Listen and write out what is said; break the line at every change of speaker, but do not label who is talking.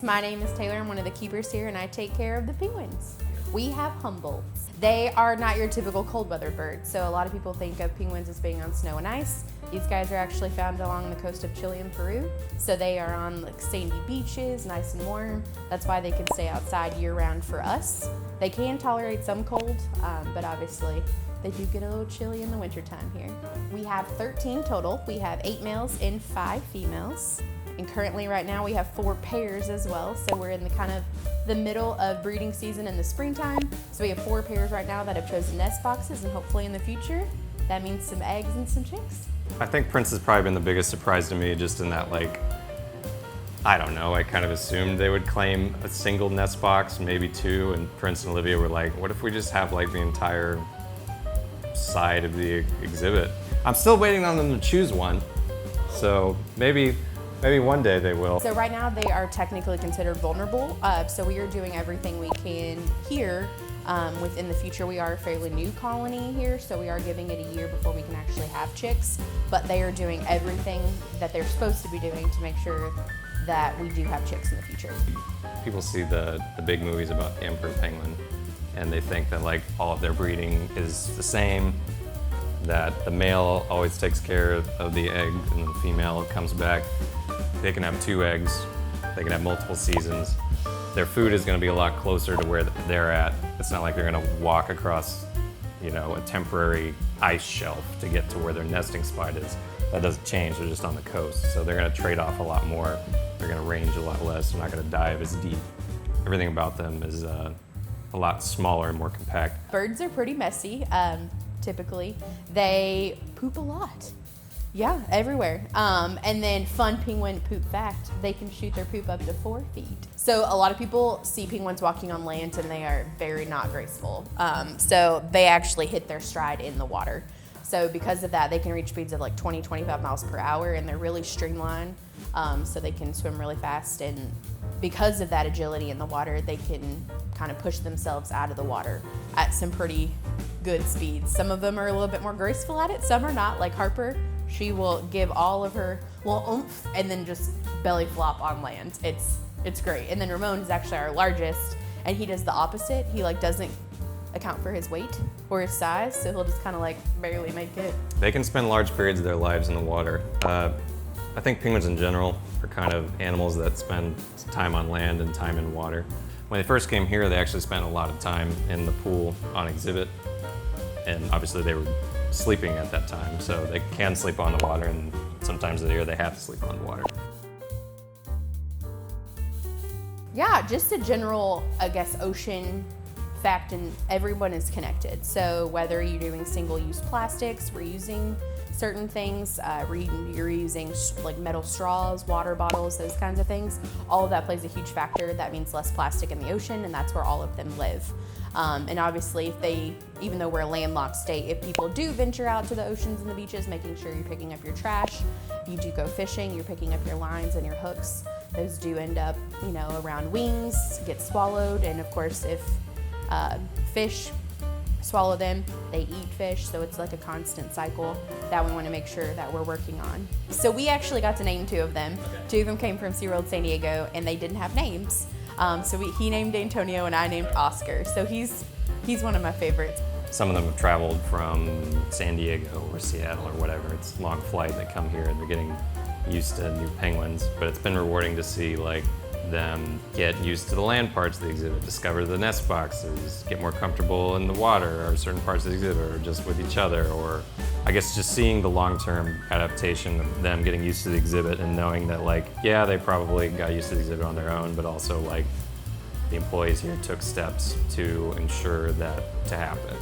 My name is Taylor. I'm one of the keepers here and I take care of the penguins. We have Humboldts. They are not your typical cold-weathered bird, so a lot of people think of penguins as being on snow and ice. These guys are actually found along the coast of Chile and Peru, so they are on like sandy beaches, nice and warm. That's why they can stay outside year-round for us. They can tolerate some cold, but obviously they do get a little chilly in the wintertime here. We have 13 total. We have 8 males and 5 females. And currently right now we have 4 pairs as well. So we're in the kind of the middle of breeding season in the springtime. So we have 4 pairs right now that have chosen nest boxes, and hopefully in the future, that means some eggs and some chicks.
I think Prince has probably been the biggest surprise to me, just in that, like, I don't know, I kind of assumed they would claim a single nest box, maybe 2, and Prince and Olivia were like, what if we just have like the entire side of the exhibit? I'm still waiting on them to choose one, so maybe one day they will.
So right now they are technically considered vulnerable, so we are doing everything we can here. Within the future, we are a fairly new colony here, so we are giving it a year before we can actually have chicks, but they are doing everything that they're supposed to be doing to make sure that we do have chicks in the future.
People see the big movies about the emperor penguin, and they think that like all of their breeding is the same, that the male always takes care of the egg and the female comes back. They can have 2 eggs, they can have multiple seasons. Their food is going to be a lot closer to where they're at. It's not like they're going to walk across, you know, a temporary ice shelf to get to where their nesting spot is. That doesn't change, they're just on the coast. So they're going to trade off a lot more. They're going to range a lot less. They're not going to dive as deep. Everything about them is a lot smaller and more compact.
Birds are pretty messy, typically. They poop a lot. Yeah, everywhere. And then fun penguin poop fact, they can shoot their poop up to 4 feet. So a lot of people see penguins walking on land and they are very not graceful. So they actually hit their stride in the water. So because of that, they can reach speeds of like 20, 25 miles per hour, and they're really streamlined, so they can swim really fast. And because of that agility in the water, they can kind of push themselves out of the water at some pretty good speeds. Some of them are a little bit more graceful at it, some are not, like Harper. She will give all of her little oomph and then just belly flop on land. It's great. And then Ramon is actually our largest, and he does the opposite. He like doesn't account for his weight or his size, so he'll just kind of like barely make it.
They can spend large periods of their lives in the water. I think penguins in general are kind of animals that spend time on land and time in water. When they first came here, they actually spent a lot of time in the pool on exhibit, and obviously they were sleeping at that time, so they can sleep on the water, and sometimes of the year they have to sleep on the water.
Yeah, just a general, I guess, ocean fact, and everyone is connected. So whether you're doing single-use plastics, reusing certain things, you're using like metal straws, water bottles, those kinds of things, all of that plays a huge factor. That means less plastic in the ocean, and that's where all of them live. And obviously, even though we're a landlocked state, if people do venture out to the oceans and the beaches, making sure you're picking up your trash. If you do go fishing, you're picking up your lines and your hooks. Those do end up, you know, around wings, get swallowed, and of course, if fish swallow them, they eat fish, so it's like a constant cycle that we want to make sure that we're working on. So we actually got to name 2 of them. Okay. 2 of them came from SeaWorld San Diego, and they didn't have names. So he named Antonio and I named Oscar. So he's one of my favorites.
Some of them have traveled from San Diego or Seattle or whatever. It's a long flight. They come here and they're getting used to new penguins. But it's been rewarding to see like them get used to the land parts of the exhibit, discover the nest boxes, get more comfortable in the water or certain parts of the exhibit, or just with each other, or I guess just seeing the long-term adaptation of them getting used to the exhibit and knowing that like, yeah, they probably got used to the exhibit on their own, but also like the employees here took steps to ensure that to happen.